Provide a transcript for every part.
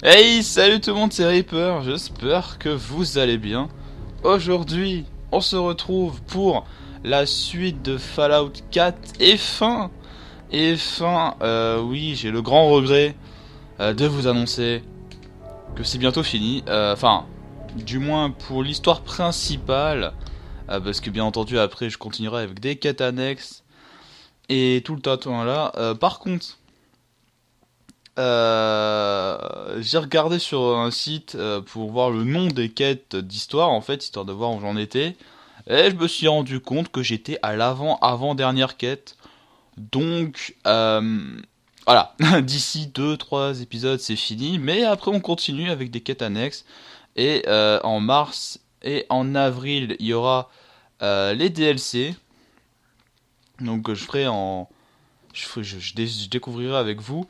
Hey, salut tout le monde, c'est Reaper, j'espère que vous allez bien. Aujourd'hui, on se retrouve pour la suite de Fallout 4 et fin. Oui, j'ai le grand regret de vous annoncer que c'est bientôt fini. Enfin, du moins pour l'histoire principale, parce que bien entendu après je continuerai avec des quêtes annexes et tout le tatouage là. Par contre... j'ai regardé sur un site pour voir le nom des quêtes d'histoire en fait, histoire de voir où j'en étais. Et je me suis rendu compte que j'étais à l'avant-dernière quête. Donc, voilà, d'ici deux trois épisodes c'est fini. Mais après on continue avec des quêtes annexes. Et en mars et en avril il y aura les DLC. Donc je ferai en... je découvrirai avec vous.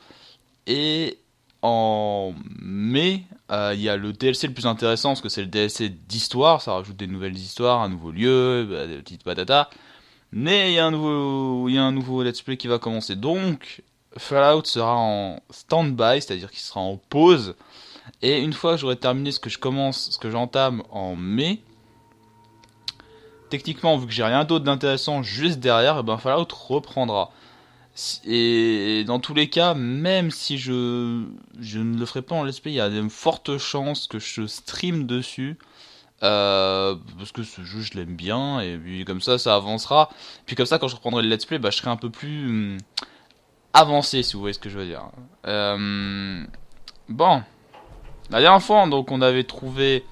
Et en mai, il y a le DLC le plus intéressant parce que c'est le DLC d'histoire, ça rajoute des nouvelles histoires, un nouveau lieu, des petites patatas. Mais il y a un nouveau let's play qui va commencer. Donc, Fallout sera en stand-by, c'est-à-dire qu'il sera en pause. Et une fois que j'aurai terminé ce que j'entame en mai, techniquement, vu que j'ai rien d'autre d'intéressant juste derrière, et ben Fallout reprendra. Et dans tous les cas, même si je ne le ferai pas en let's play, il y a de fortes chances que je stream dessus. Parce que ce jeu je l'aime bien, et puis comme ça avancera. Puis comme ça, quand je reprendrai le let's play, bah, je serai un peu plus avancé, si vous voyez ce que je veux dire. Bon, la dernière fois, donc on avait trouvé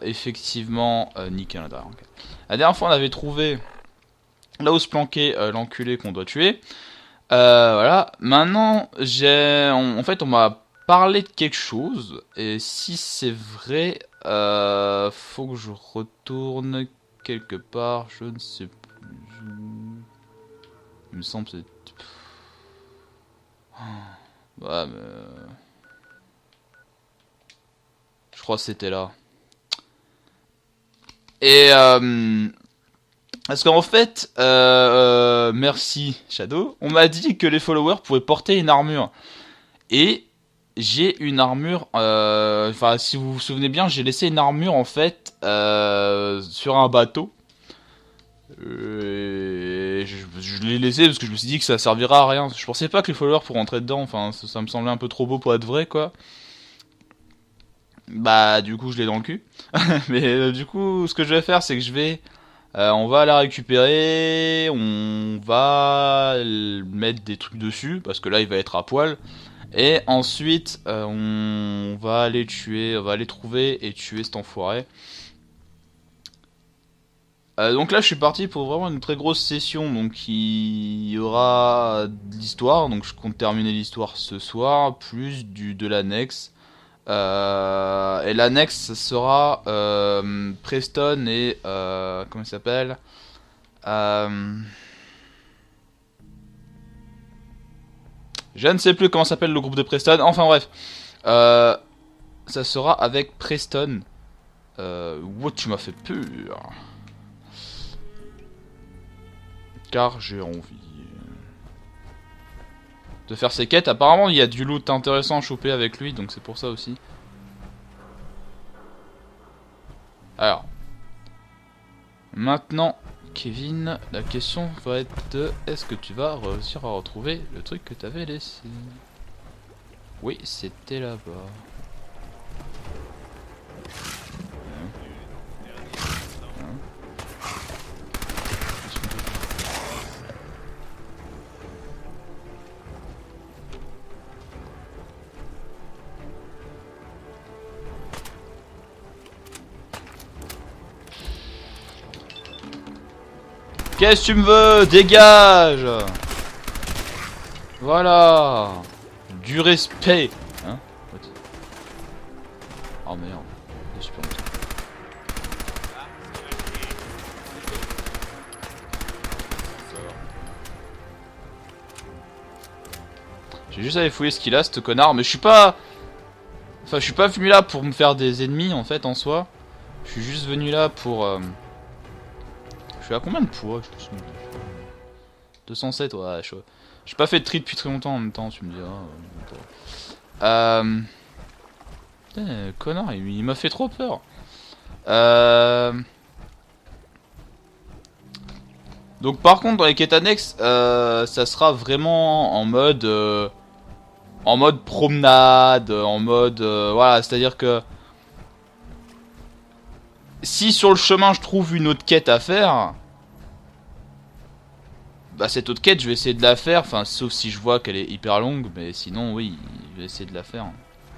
effectivement... nickel, okay. La dernière fois, on avait trouvé là où se planquait l'enculé qu'on doit tuer. Voilà. Maintenant, en fait, on m'a parlé de quelque chose. Et si c'est vrai, faut que je retourne quelque part. Je ne sais plus où. Il me semble que c'est... Ouais, mais... je crois que c'était là. Et... parce qu'en fait, merci Shadow, on m'a dit que les followers pouvaient porter une armure. Et j'ai une armure, enfin si vous vous souvenez bien, j'ai laissé une armure en fait sur un bateau. Je l'ai laissé parce que je me suis dit que ça servira à rien. Je pensais pas que les followers pourraient rentrer dedans, enfin ça me semblait un peu trop beau pour être vrai quoi. Bah du coup je l'ai dans le cul. Mais du coup ce que je vais faire c'est que on va la récupérer, on va mettre des trucs dessus parce que là il va être à poil. Et ensuite, on va aller trouver et tuer cet enfoiré. Donc là, je suis parti pour vraiment une très grosse session. Donc il y aura de l'histoire. Donc je compte terminer l'histoire ce soir, plus de l'annexe. Et l'annexe sera Preston et comment il s'appelle je ne sais plus comment s'appelle le groupe de Preston. Enfin bref, ça sera avec Preston. What, tu m'as fait peur. Car j'ai envie de faire ses quêtes. Apparemment, il y a du loot intéressant à choper avec lui, donc c'est pour ça aussi. Alors, maintenant, Kevin, la question va être de est-ce que tu vas réussir à retrouver le truc que t'avais laissé? Oui, c'était là-bas. Qu'est-ce que tu me veux? Dégage! Voilà! Du respect! Hein? Oh merde. Super. J'ai juste allé fouiller ce qu'il a, ce connard, mais je suis pas... Enfin, je suis pas venu là pour me faire des ennemis, en fait, en soi. Je suis juste venu là pour... Je suis à combien de poids? 207, ouais, j'ai pas fait de tri depuis très longtemps en même temps, tu me diras. Putain, connard, il m'a fait trop peur. Donc par contre dans les quêtes annexes, ça sera vraiment en mode promenade, en mode voilà, c'est-à-dire que si sur le chemin je trouve une autre quête à faire, bah cette autre quête je vais essayer de la faire, enfin sauf si je vois qu'elle est hyper longue, mais sinon oui, je vais essayer de la faire,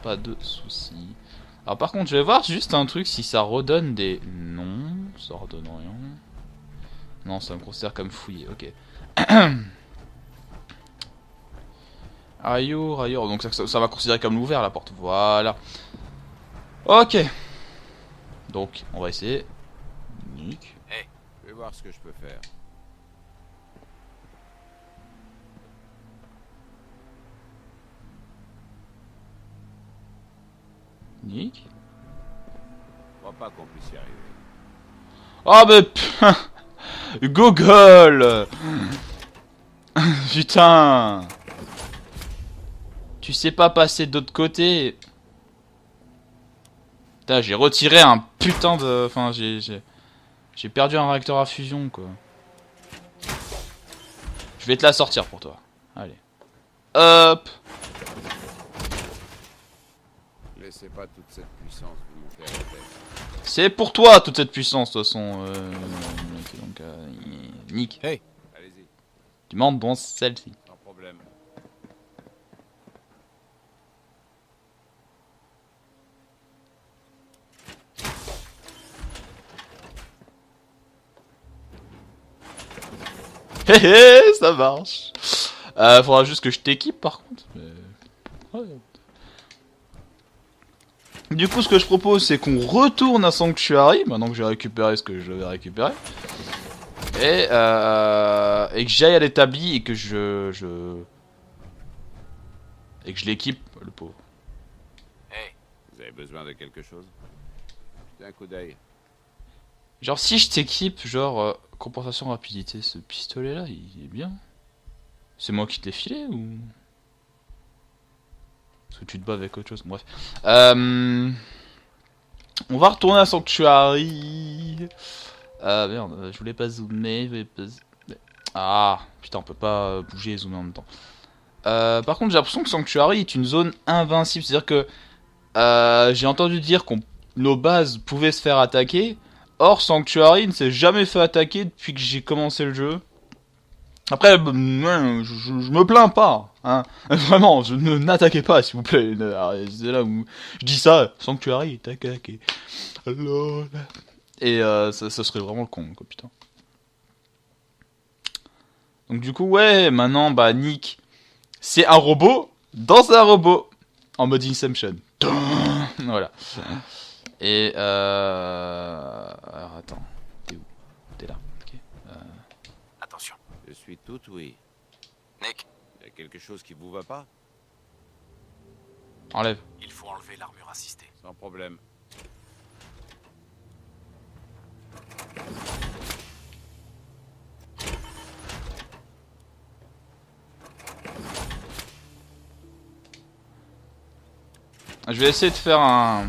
pas de soucis. Alors par contre je vais voir juste un truc si ça redonne des... Non, ça redonne rien. Non, ça me considère comme fouillé, ok. Ailleurs, donc ça va considérer comme l'ouvert la porte, voilà. Ok. Donc, on va essayer. Nick. Hey, je vais voir ce que je peux faire. Nick. Je crois pas qu'on puisse y arriver. Oh mais Google. Putain. Tu sais pas passer de l'autre côté. Putain, j'ai retiré un putain de... Enfin, j'ai perdu un réacteur à fusion, quoi. Je vais te la sortir pour toi. Allez. Hop. Laissez pas toute cette puissance vous monter à la tête. C'est pour toi, toute cette puissance, de toute façon. Donc, Nick. Hey, allez-y, Tu montes dans celle-ci. sans problème. Hé hé, ça marche. Faudra juste que je t'équipe par contre. Mais... ouais. Du coup, ce que je propose, c'est qu'on retourne à Sanctuary, maintenant que j'ai récupéré ce que je devais récupérer. Et que j'aille à l'établi et que et que je l'équipe, le pauvre. Hey, vous avez besoin de quelque chose? Jetez un coup d'œil. Genre, si je t'équipe, genre, compensation rapidité, ce pistolet-là, il est bien. C'est moi qui te l'ai filé ou... Parce que tu te bats avec autre chose, bref. On va retourner à Sanctuary. Merde, je voulais pas zoomer, je voulais pas... Ah, putain, on peut pas bouger et zoomer en même temps. Par contre, j'ai l'impression que Sanctuary est une zone invincible. C'est-à-dire que j'ai entendu dire que nos bases pouvaient se faire attaquer. Or, Sanctuary ne s'est jamais fait attaquer depuis que j'ai commencé le jeu. Après, je me plains pas, hein. Vraiment, n'attaquez pas, s'il vous plaît. C'est là où je dis ça, Sanctuary est attaqué. Lol. Et ça serait vraiment le con, quoi, putain. Donc du coup, ouais, maintenant, bah, Nick, c'est un robot dans un robot. En mode Inception. Voilà. Et alors, attends. T'es où? T'es là, ok. Attention. Je suis tout oui. Nick, il y a quelque chose qui vous va pas? Enlève. Il faut enlever l'armure assistée. Sans problème. Je vais essayer de faire un...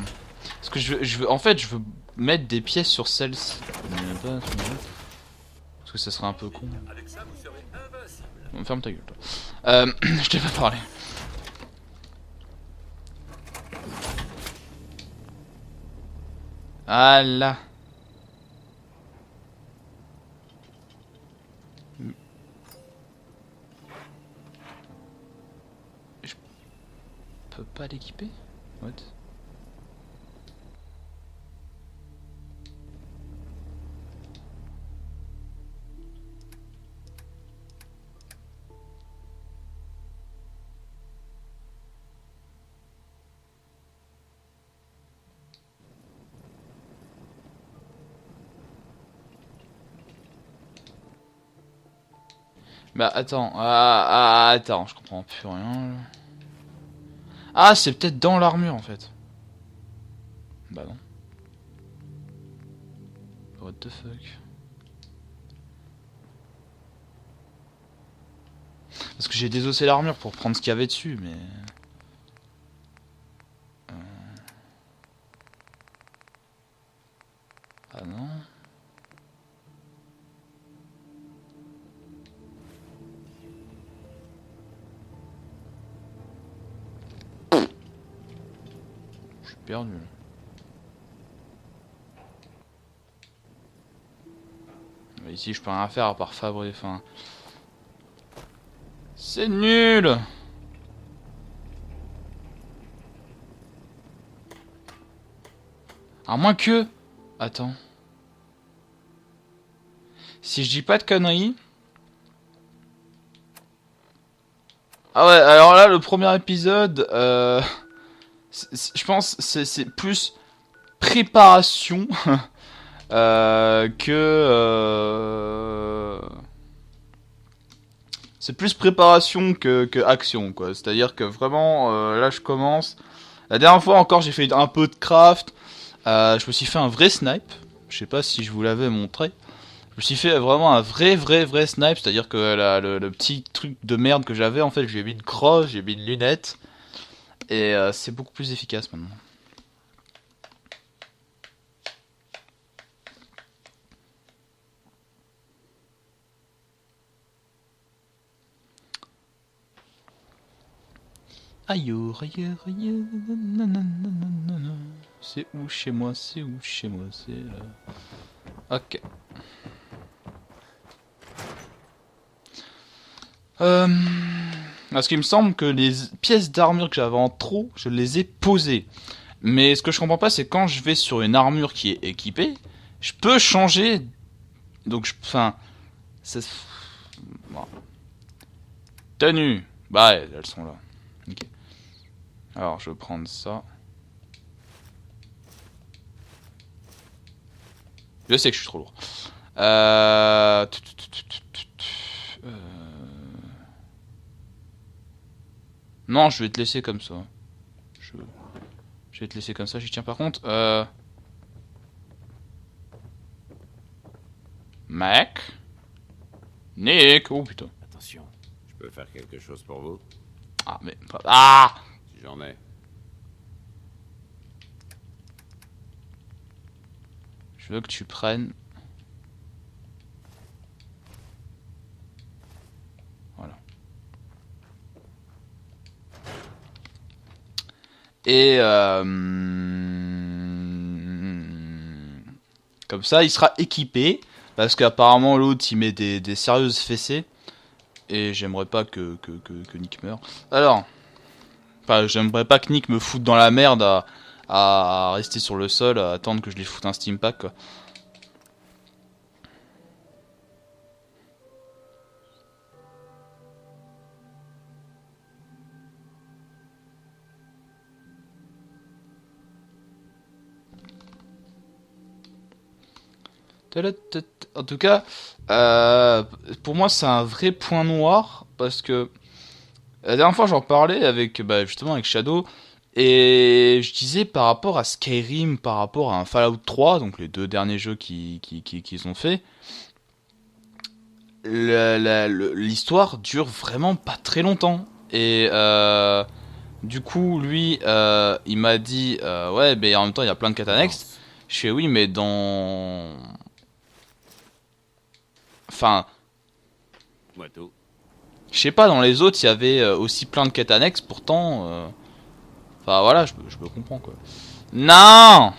Parce que en fait, je veux mettre des pièces sur celle-ci. Parce que ça serait un peu con. Bon, ferme ta gueule, toi. Je t'ai pas parlé. Voilà. Je peux pas l'équiper? What? Bah attends, attends, je comprends plus rien. Là. Ah, c'est peut-être dans l'armure en fait. Bah non. What the fuck? Parce que j'ai désossé l'armure pour prendre ce qu'il y avait dessus, mais... Je suis perdu. Ici, je peux rien faire à part fabriquer. Enfin, c'est nul. À moins que... Attends. Si je dis pas de conneries... Ah ouais, alors là, le premier épisode... je pense c'est plus préparation c'est plus préparation que action, quoi. C'est-à-dire que vraiment, là, je commence... La dernière fois encore, j'ai fait un peu de craft. Je me suis fait un vrai snipe. Je sais pas si je vous l'avais montré. Je me suis fait vraiment un vrai snipe. C'est-à-dire que le petit truc de merde que j'avais, en fait, j'ai mis une crosse, j'ai mis une lunette. Et c'est beaucoup plus efficace maintenant. Ailleurs, ailleurs, ailleurs, nanana. C'est où chez moi, c'est où chez moi, c'est... Ok. Parce qu'il me semble que les pièces d'armure que j'avais en trop, je les ai posées. Mais ce que je comprends pas, c'est quand je vais sur une armure qui est équipée, je peux changer... Donc, enfin... Bon. Tenue. Bah, elles sont là. Ok. Alors, je vais prendre ça. Je sais que je suis trop lourd. Non, je vais te laisser comme ça. Je vais te laisser comme ça, j'y tiens par contre. Mac. Nick. Oh putain. Attention, je peux faire quelque chose pour vous? Ah, mais... Ah! Si j'en ai. Je veux que tu prennes... Voilà. Et comme ça, il sera équipé. Parce qu'apparemment, l'autre, il met des sérieuses fessées. Et j'aimerais pas que Nick meure. Alors... Enfin, j'aimerais pas que Nick me foute dans la merde à rester sur le sol, à attendre que je lui foute un steam pack, quoi. En tout cas, pour moi c'est un vrai point noir, parce que la dernière fois j'en parlais avec, justement avec Shadow, et je disais par rapport à Skyrim, par rapport à un Fallout 3, donc les deux derniers jeux qu'ils ont fait, l'histoire dure vraiment pas très longtemps. Et du coup, lui, il m'a dit, ouais, mais en même temps il y a plein de quêtes annexes. Je fais oui, mais dans... Enfin... Moi tout. Je sais pas, dans les autres, il y avait aussi plein de quêtes annexes, pourtant... Enfin voilà, je me comprends, quoi. Non!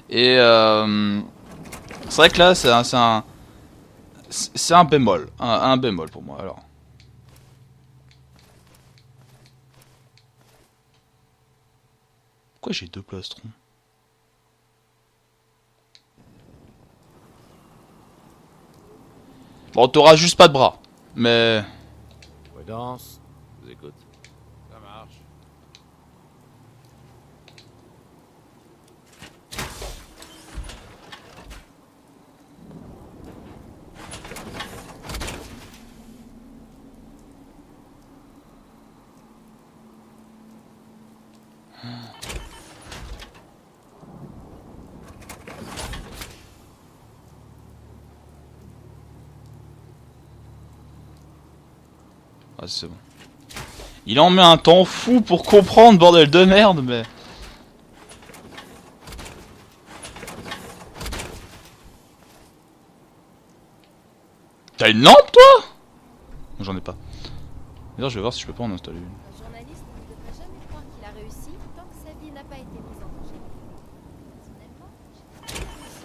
Et c'est vrai que là, c'est un bémol. Un bémol pour moi, alors. Pourquoi j'ai deux plastrons? Bon, t'auras juste pas de bras. Mais... Prudence. Je vous écoute. Ça marche. Ah, c'est bon. Il en met un temps fou pour comprendre, bordel de merde, mais... T'as une lampe, toi? J'en ai pas. D'ailleurs, je vais voir si je peux pas en installer une. Un journaliste ne devrait jamais croire qu'il a réussi tant que sa vie n'a pas été mise en danger. Personnellement, j'ai pas réussi.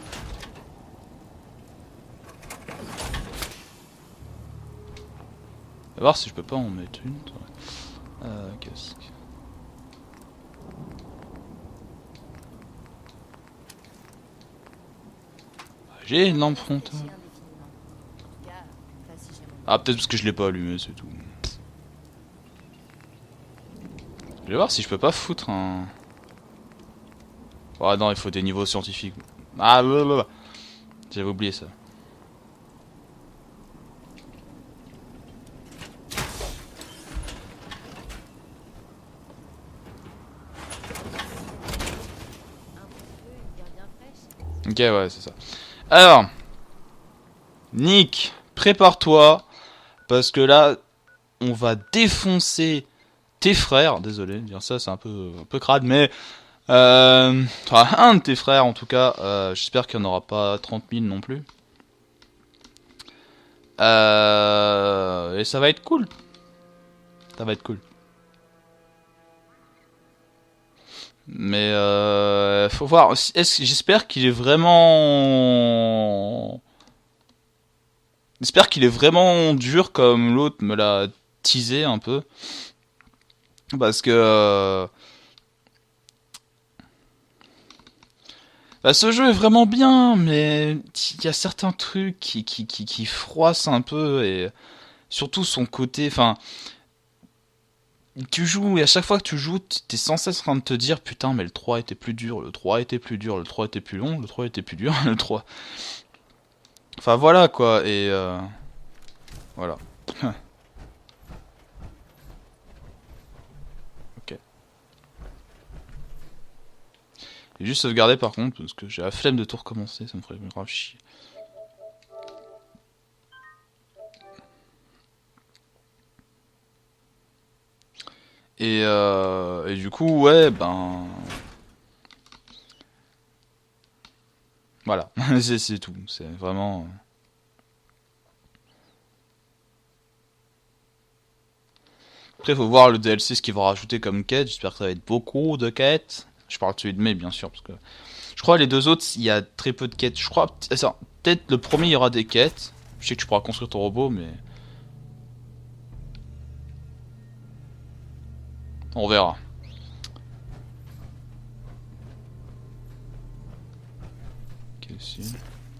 On va voir si je peux pas en mettre une. Casque. J'ai une lampe frontale. Réfléchis indéfiniment. En tout cas, pas si j'ai mon Ah, peut-être parce que je l'ai pas allumé, c'est tout. Je vais voir si je peux pas foutre un... Oh non, il faut des niveaux scientifiques. Ah, blablabla. J'avais oublié ça. un bon feu, une bière bien fraîche. Ok, ouais, c'est ça. Alors, Nick, prépare-toi, parce que là, on va défoncer tes frères. Désolé de dire ça, c'est un peu crade, mais... enfin, un de tes frères, en tout cas. J'espère qu'il n'y en aura pas 30 000 non plus. Et ça va être cool. Ça va être cool. Mais faut voir. J'espère qu'il est vraiment. J'espère qu'il est vraiment dur comme l'autre me l'a teasé un peu. Parce que bah, ce jeu est vraiment bien, mais il y a certains trucs qui froissent un peu et surtout son côté. Enfin, tu joues et à chaque fois que tu joues, t'es sans cesse en train de te dire putain, mais le 3 était plus dur, le 3 était plus dur, le 3 était plus long, le 3 était plus dur, le 3. Enfin voilà quoi, et voilà. Ok. J'ai juste sauvegardé par contre, parce que j'ai la flemme de tout recommencer, ça me ferait grave chier. Et du coup, ouais, ben... Voilà, c'est tout, c'est vraiment... Après, faut voir le DLC, ce qu'ils vont rajouter comme quête. J'espère que ça va être beaucoup de quêtes. Je parle de celui de mai, bien sûr, parce que... Je crois les deux autres, il y a très peu de quêtes. Je crois... Peut-être le premier, il y aura des quêtes. Je sais que tu pourras construire ton robot, mais... On verra.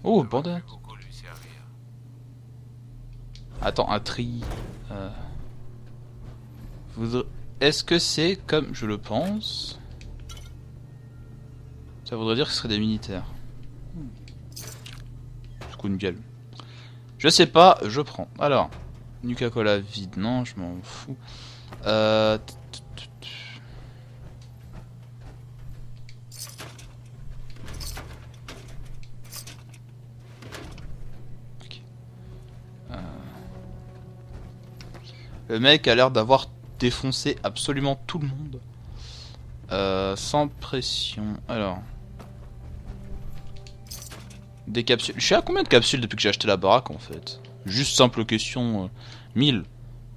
Oh, bandade. Attends, un tri... Est-ce que c'est comme je le pense? Ça voudrait dire que ce serait des militaires. Du coup, une gueule. Je sais pas, je prends. Alors, Nuka-Cola vide, non, je m'en fous. Ok. Le mec a l'air d'avoir défoncé absolument tout le monde. Sans pression. Alors. Des capsules. Je suis à combien de capsules depuis que j'ai acheté la baraque en fait? Juste simple question. 1000.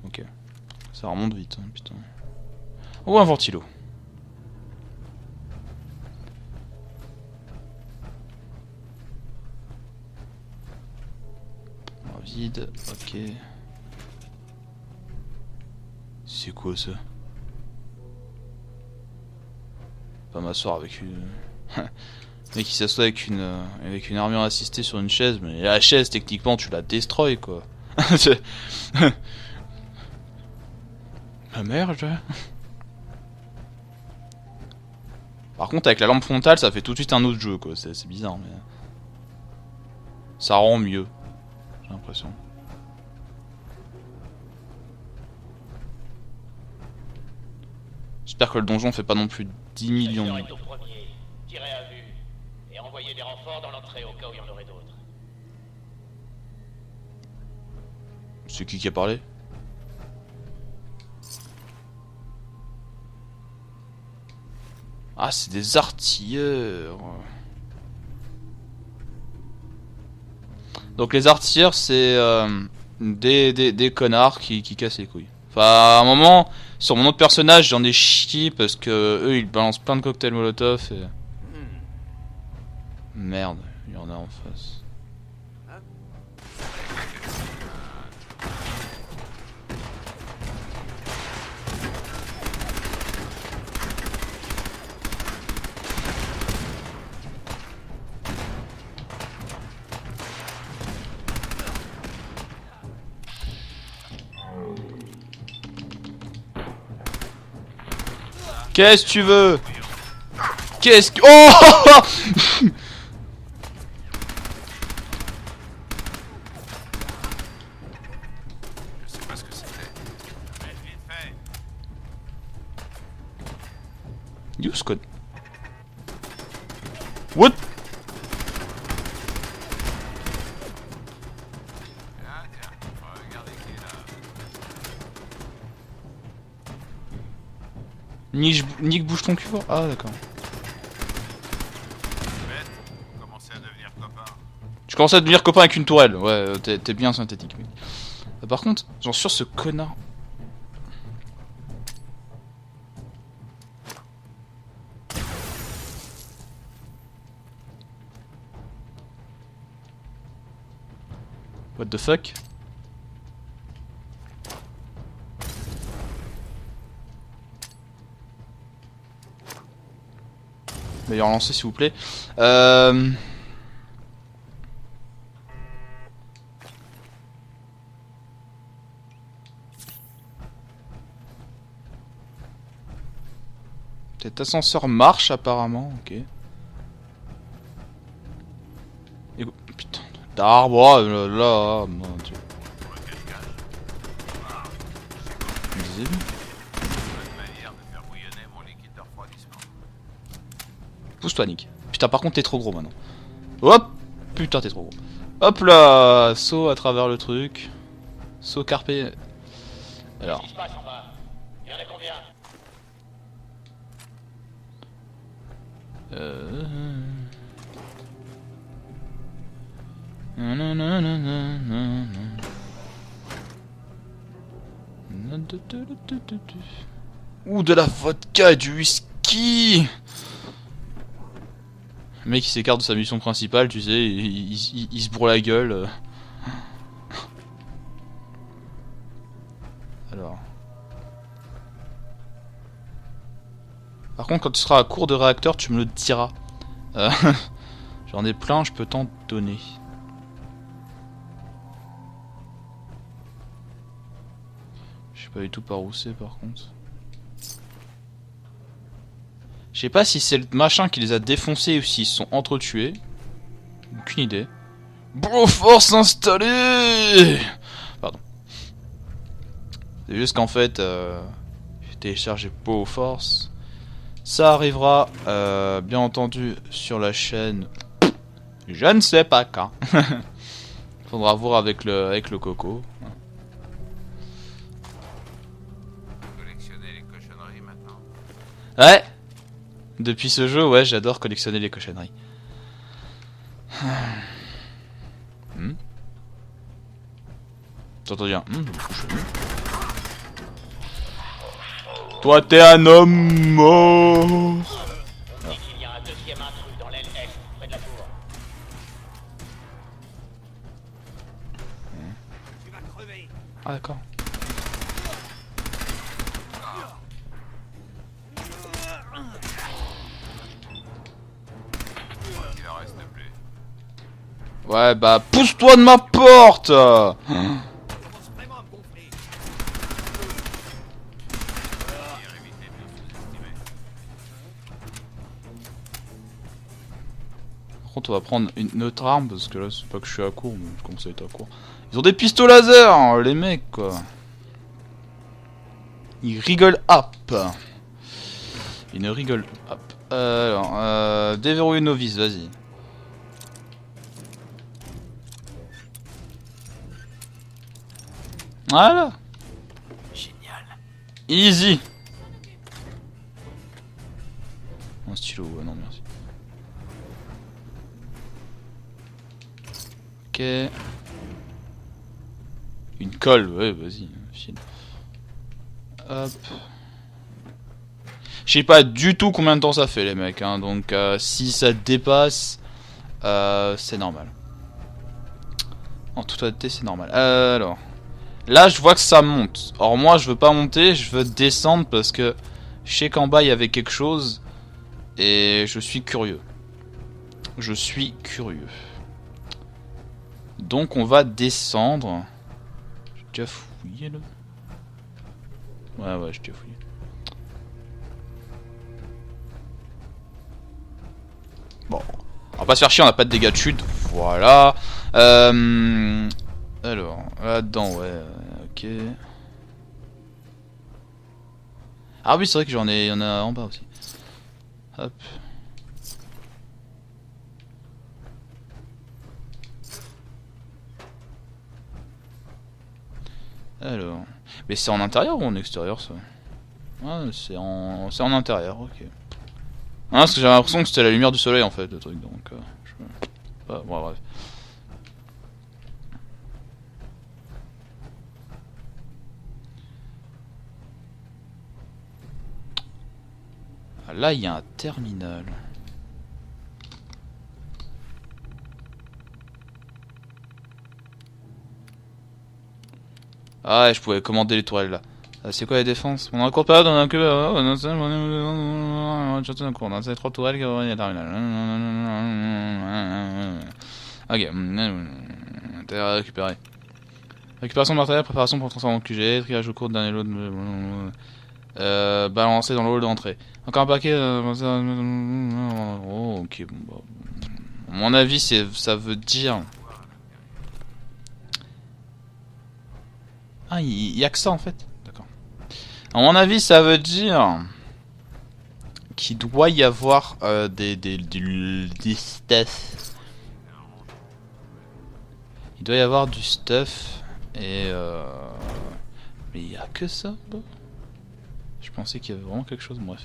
Ok. Ça remonte vite, hein, putain. Oh, un ventilo. Vide, ok. C'est quoi ça? Pas m'asseoir avec une... mec qui s'assoit avec une armure assistée sur une chaise, mais la chaise techniquement tu la destroy quoi. La merde. Par contre avec la lampe frontale ça fait tout de suite un autre jeu quoi, c'est bizarre mais... Ça rend mieux, j'ai l'impression. J'espère que le donjon fait pas non plus 10 millions. Tirez à vue et envoyez des renforts dans l'entrée au cas où il y en aurait d'autres. C'est qui a parlé? Ah, c'est des artilleurs. Donc les artilleurs, c'est des connards qui cassent les couilles. Enfin, à un moment, sur mon autre personnage, j'en ai chié parce que eux, ils balancent plein de cocktails Molotov et... Merde, il y en a en face. Qu'est-ce que tu veux? Qu'est-ce que... Oh! Je sais pas ce que c'était. Vite fait. Use code. What? Tiens, regardez qui est là. Nick bouge ton cul. Ah d'accord. Bête, commencez à devenir copains. Je commence à devenir copain avec une tourelle. Ouais, t'es bien synthétique. Mais... par contre, j'en suis sûr ce connard. What the fuck? Meilleur lancer s'il vous plaît. Cet ascenseur marche apparemment, ok. Et... putain d'arbre, là, mon dieu. Visible. Bonne manière de faire bouillonner mon liquide de refroidissement. Pousse-toi, Nick. Putain, par contre, t'es trop gros maintenant. Hop! Putain, t'es trop gros. Hop là! Saut à travers le truc. Saut carpé. Alors. Qu'est-ce qui se passe en bas? Il y en a combien? Ouh, de la vodka et du whisky! Le mec il s'écarte de sa mission principale, tu sais, il se bourre la gueule. Alors. Par contre, quand tu seras à court de réacteurs, tu me le diras. J'en ai plein, je peux t'en donner. Je sais pas du tout par où c'est par contre. Je sais pas si c'est le machin qui les a défoncés ou s'ils se sont entretués. Aucune idée. Broforce installé. Pardon. C'est juste qu'en fait, j'ai téléchargé Broforce. Ça arrivera, bien entendu, sur la chaîne. Je ne sais pas quand. Faudra voir avec le coco. Collectionner les cochonneries maintenant. Ouais. Depuis ce jeu, ouais, j'adore collectionner les cochonneries. T'entends bien. Toi, t'es un homme mort. Dit qu'il y a un deuxième intrus dans l'aile est, près de la tour. Tu vas crever. Ah d'accord. Il en reste plus. Ouais, bah pousse-toi de ma porte. Commence vraiment à me gonfler. Éviter de nous sous-estimer. Par contre, on va prendre une autre arme parce que là, c'est pas que je suis à court, mais je commence à être à court. Ils ont des pistolets laser, hein, les mecs, quoi. Ils rigolent up. Ils ne rigolent up. Alors, déverrouiller novice, vas-y. Voilà. Génial. Easy. Un stylo, ouais, non merci. Ok. Une colle, ouais, vas-y, file. Hop. Je sais pas du tout combien de temps ça fait les mecs, hein, donc si ça dépasse, c'est normal. En toute honnêteté, c'est normal. Alors, là je vois que ça monte. Or moi je veux pas monter, je veux descendre parce que je sais qu'en bas il y avait quelque chose et je suis curieux. Je suis curieux. Donc on va descendre. J'ai déjà fouillé là. Ouais, j'ai déjà fouillé. Bon, on va pas se faire chier, on a pas de dégâts de chute. Voilà. Alors, là-dedans, ouais, ok. Ah oui, c'est vrai que il y en a en bas aussi. Hop. Alors, mais c'est en intérieur ou en extérieur ça? Ouais, c'est en intérieur, ok. Ah, parce que j'avais l'impression que c'était la lumière du soleil en fait, le truc, donc... bon, bref. Ah, là, il y a un terminal. Ah, ouais, je pouvais commander les tourelles là. C'est quoi les défenses? Pendant la courte période, on a que... on a 3 tourelles qui vont terminal. Ok. Intérêt à récupérer. Récupération de matériel, préparation pour transformer en QG, triage au cours de dernier lot de... balancer dans le hall d'entrée. Encore un paquet... Oh, ok, bon bah... À mon avis, ça veut dire... Ah, il y a que ça en fait. D'accord. À mon avis, ça veut dire... qu'il doit y avoir des stuff. Il doit y avoir du stuff et mais il y a que ça. Bah. Je pensais qu'il y avait vraiment quelque chose. Bref.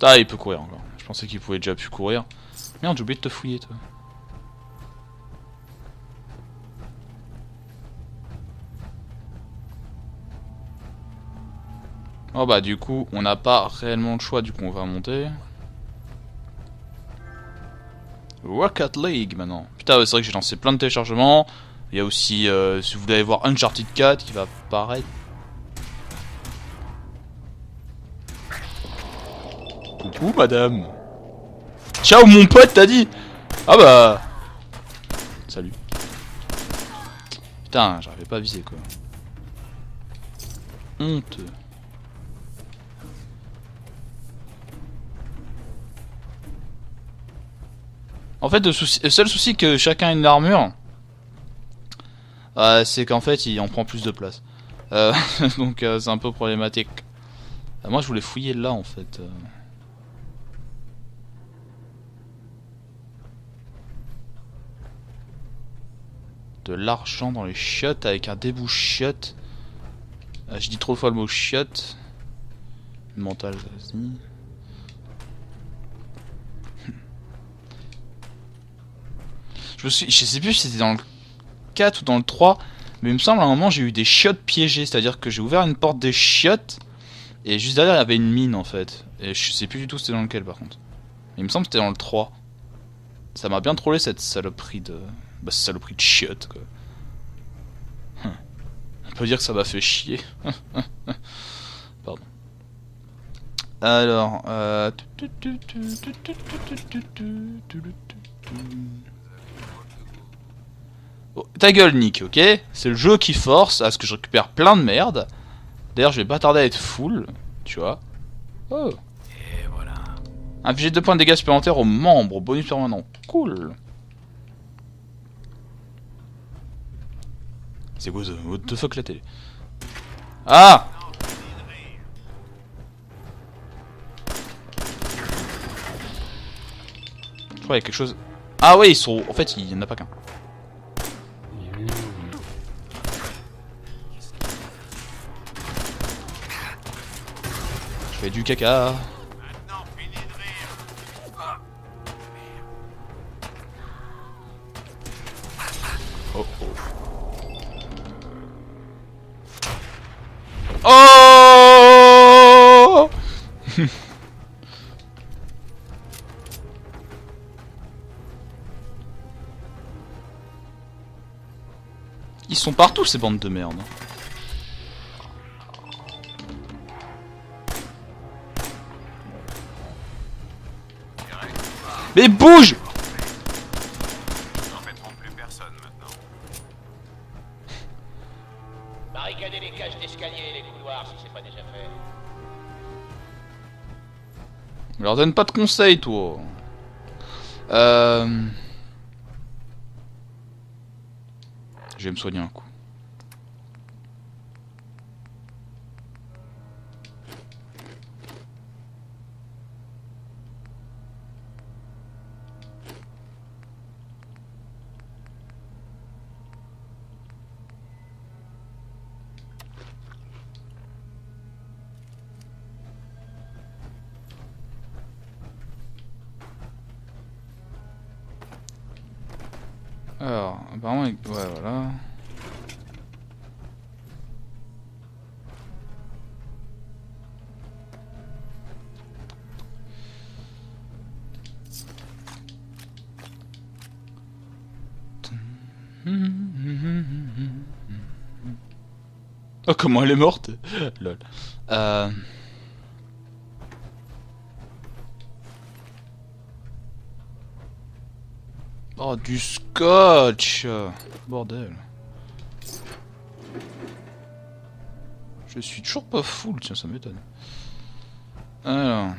Ah, il peut courir encore. Je pensais qu'il pouvait déjà plus courir. Merde, j'ai oublié de te fouiller, toi. Oh bah du coup, on n'a pas réellement le choix, du coup on va monter. Rocket League maintenant. Putain, ouais, c'est vrai que j'ai lancé plein de téléchargements. Il y a aussi, si vous voulez aller voir Uncharted 4 qui va apparaître. Coucou madame. Ciao mon pote, t'as dit. Ah bah. Salut. Putain, j'arrivais pas à viser quoi. Honteux. En fait, le seul souci que chacun ait une armure, c'est qu'en fait, il en prend plus de place. Donc, c'est un peu problématique. Moi, je voulais fouiller là, en fait. De l'argent dans les chiottes avec un débouche chiotte. Je dis trop de fois le mot chiotte. Mental, vas-y. Je sais plus si c'était dans le 4 ou dans le 3, mais il me semble à un moment j'ai eu des chiottes piégées, c'est-à-dire que j'ai ouvert une porte des chiottes et juste derrière il y avait une mine en fait. Et je sais plus du tout c'était dans lequel par contre. Il me semble que c'était dans le 3. Ça m'a bien trollé cette saloperie de... Bah saloperie de chiottes quoi. On peut dire que ça m'a fait chier. Pardon. Alors... Oh, ta gueule Nick, ok? C'est le jeu qui force à ce que je récupère plein de merde. D'ailleurs je vais pas tarder à être full, tu vois. Oh. Et voilà. Infliger 2 points de dégâts supplémentaires aux membres, bonus permanent. Cool. C'est quoi ça? What the fuck la télé? Ah! Je crois qu'il y a quelque chose... Ah ouais, ils sont... En fait, il y en a pas qu'un. Fais du caca. Maintenant, finis de rire. Oh oh. Oh. Ils sont partout ces bandes de merde. Mais bouge! Ils n'embêteront plus personne maintenant. Barricadez les cages d'escalier et les couloirs si c'est pas déjà fait. On leur donne pas de conseils, toi. Je vais me soigner un coup. Alors, apparemment, ouais, voilà. Oh, comment elle est morte? Lol. Oh, du scotch! Bordel. Je suis toujours pas full, tiens, ça m'étonne. Alors.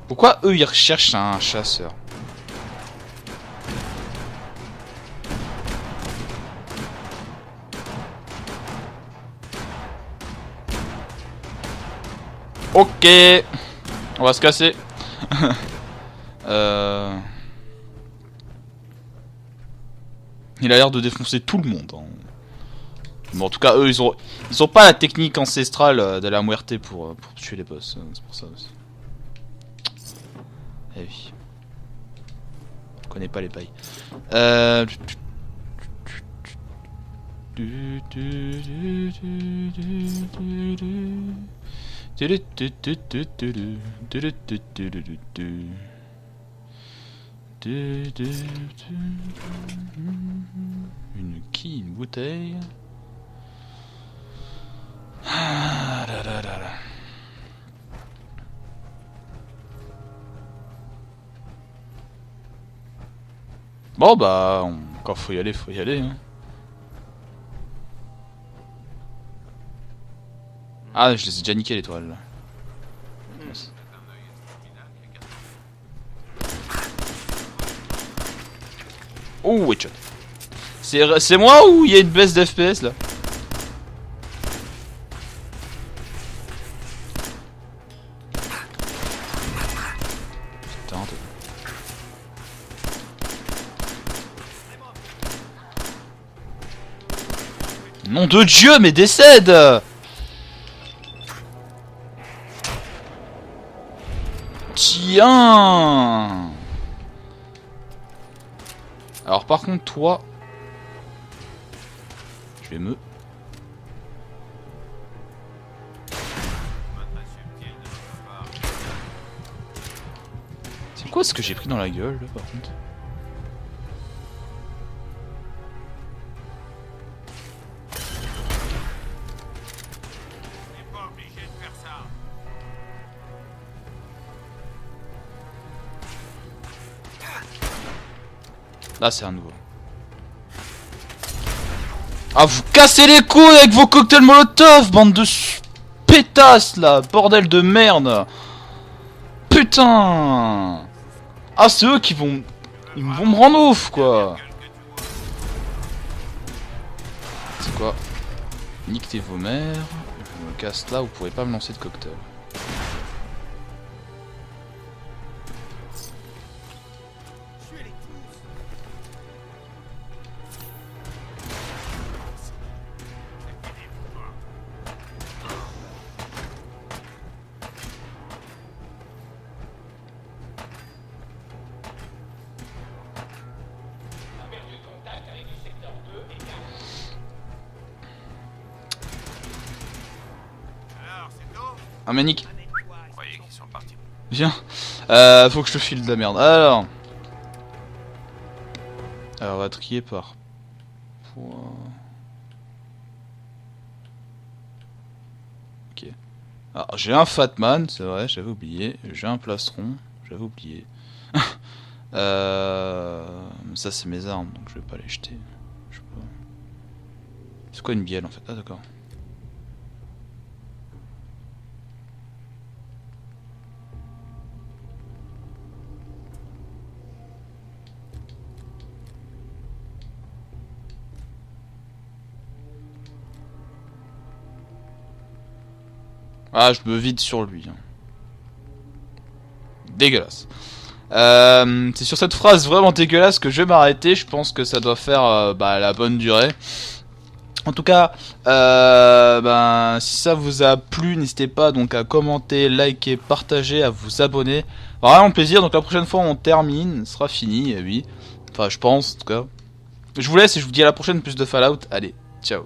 Pourquoi eux ils recherchent un chasseur? Ok, on va se casser. Il a l'air de défoncer tout le monde. Hein. Bon, en tout cas, eux, ils ont pas la technique ancestrale de la muerte pour tuer les boss. C'est pour ça aussi. Eh oui. Je connais pas les pailles. Une quille, une bouteille. Ah, là, là, là, là. Bon bah, quand faut y aller, faut y aller. Hein. Ah, je les ai déjà niqué l'étoile. Là. Oh, headshot. C'est moi ou il y a une baisse d'FPS là? Putain, nom de Dieu, mais décède! Tiens! Alors par contre toi, je vais me... C'est quoi ce que j'ai pris dans la gueule là par contre? Là c'est un nouveau. Ah, vous cassez les couilles avec vos cocktails molotov, bande de pétasses là, bordel de merde. Putain. Ah, c'est eux qui vont... Ils vont me rendre ouf quoi. C'est quoi? Niquez vos mères. Je me casse là, vous pourrez pas me lancer de cocktail. Ah Manic, Vous croyez qu'ils sont partis? viens. Faut que je te file de la merde. Alors on va trier par poids. Ok. Alors j'ai un Fatman, c'est vrai, j'avais oublié. J'ai un plastron, j'avais oublié. Ça c'est mes armes, donc je vais pas les jeter. Je sais pas. C'est quoi une bielle en fait? Ah d'accord. Ah, je me vide sur lui. Dégueulasse. C'est sur cette phrase vraiment dégueulasse que je vais m'arrêter. Je pense que ça doit faire la bonne durée. En tout cas, si ça vous a plu, n'hésitez pas donc à commenter, liker, partager, à vous abonner. Vraiment plaisir. Donc la prochaine fois on termine, ce sera fini, oui. Enfin je pense en tout cas. Je vous laisse et je vous dis à la prochaine, plus de Fallout. Allez, ciao.